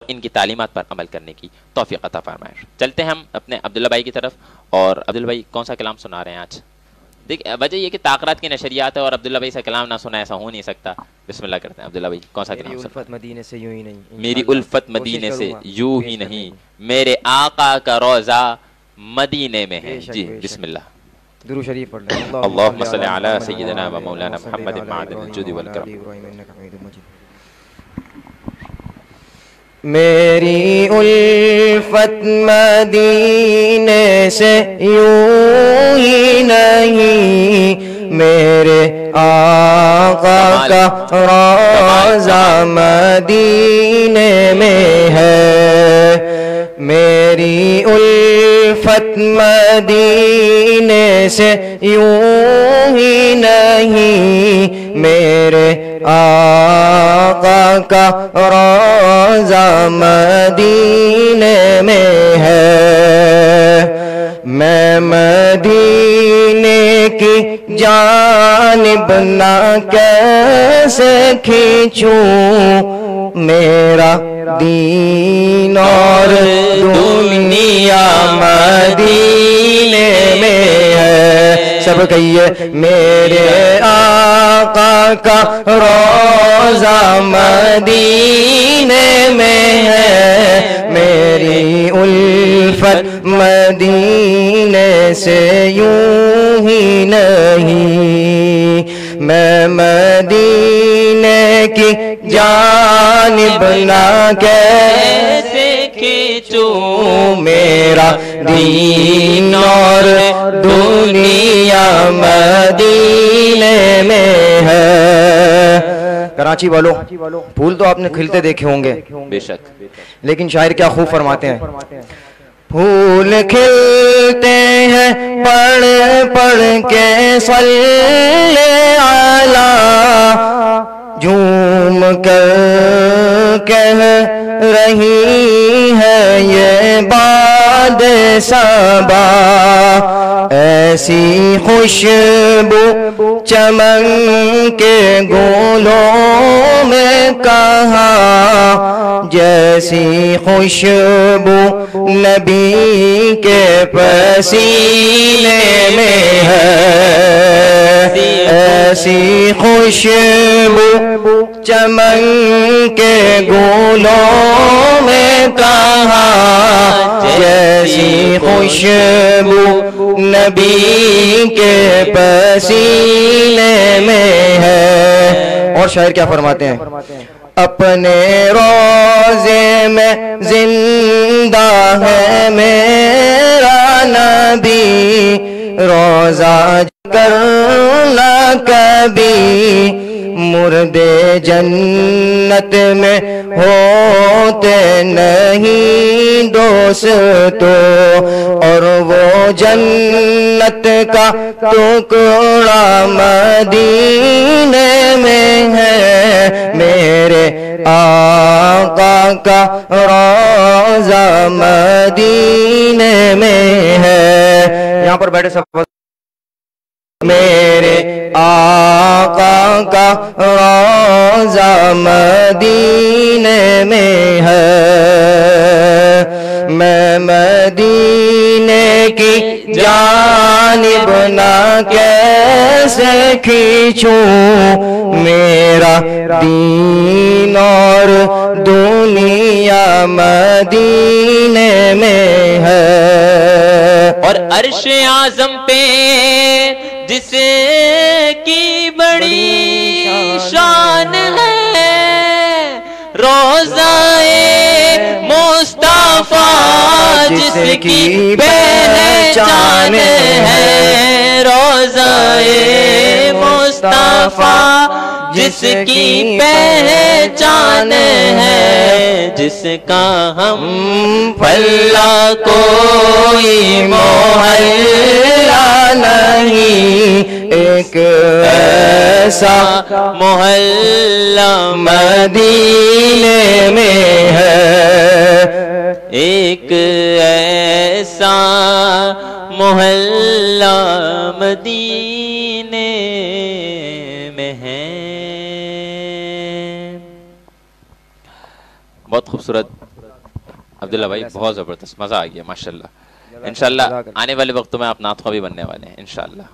ان کی تعلیمات پر عمل کرنے کی توفیق عطا فرمائے۔ چلتے ہیں ہم اپنے عبداللہ بھائی کی طرف، اور عبداللہ بھائی کون سا کلام سنا رہے ہیں آج؟ دیکھ وجہ یہ کہ تاخرات کی نشریات ہے اور عبداللہ بھائی سے کلام نہ سنا ایسا ہو نہیں سکتا۔ بسم اللہ کرتے ہیں عبداللہ بھائی، کون سا کلام؟ میری الفت مدینے سے یوں ہی نہیں، میری الفت مدینے سے یوں ہی نہیں، میرے آقا کا روضہ مدینے میں ہے۔ جی بسم اللہ۔ درود شریف پڑھ لیں۔ اللہم صلی علی سیدنا و مولانا محمد معدن الجود والکرم۔ میری الفت مدینے سے یوں ہی نہیں، میرے آقا کا روضہ مدینے میں ہے۔ میری الفت مدینے سے یوں ہی نہیں، میرے آقا کا روضہ مدینے میں ہے۔ میں مدینے کی جانب نہ کیسے کھینچوں، میرا دین اور دنیا مدینے میں ہے۔ سب کہیے میرے آقا کا روضہ مدینے میں ہے، میری الفت مدینے سے یوں ہی نہیں، میں مدینے کی جانب نہ کیسے کھینچوں، میرا دین اور دنیا مدینے میں ہے۔ کراچی والوں، پھول تو آپ نے کھلتے دیکھے ہوں گے بے شک، لیکن شاعر کیا خوب فرماتے ہیں، پھول کھلتے ہیں پڑھ پڑھ کے صلی علی، جھوم کر کہہ رہی ہے یہ باد صبا، ایسی خوشبو چمن کے گلوں میں کہاں، جیسی خوشبو نبی کے پسینے میں ہے، ایسی خوشبو چمن کے گلوں میں کہاں، جیسی خوشبو نبی کے پسینے میں ہے۔ اور شاعر کیا فرماتے ہیں، اپنے روضے میں زندہ ہے میرا نبی، روضہ کرنا کبھی، مردے جنت میں ہوتے نہیں دوستو، اور وہ جنت کا ٹکڑا مدینے میں ہے، میرے آقا کا روضہ مدینے میں ہے۔ یہاں پر بیٹھے سب میرے آقا کا روضہ مدینے میں ہے، میں مدینے کی جانب نہ کیسے کھینچوں، میرا دین اور دنیا مدینے میں ہے۔ اور عرش اعظم پہ جس کی بڑی شان ہے، روضہ مصطفیٰ جس کی پہچان ہے، روضہ مصطفیٰ جس کی پہچان ہے، جس کا ہم پلہ کوئی محلہ نہیں، ایک ایسا محلہ مدینے میں ہے، ایک ایسا محلہ مدینے میں ہے۔ بہت خوبصورت عبداللہ بھائی بہت زبردست، مزہ آ گیا ماشاءاللہ. انشاءاللہ آنے والے وقتوں میں آپ نعت خواہ بھی بننے والے ہیں انشاءاللہ.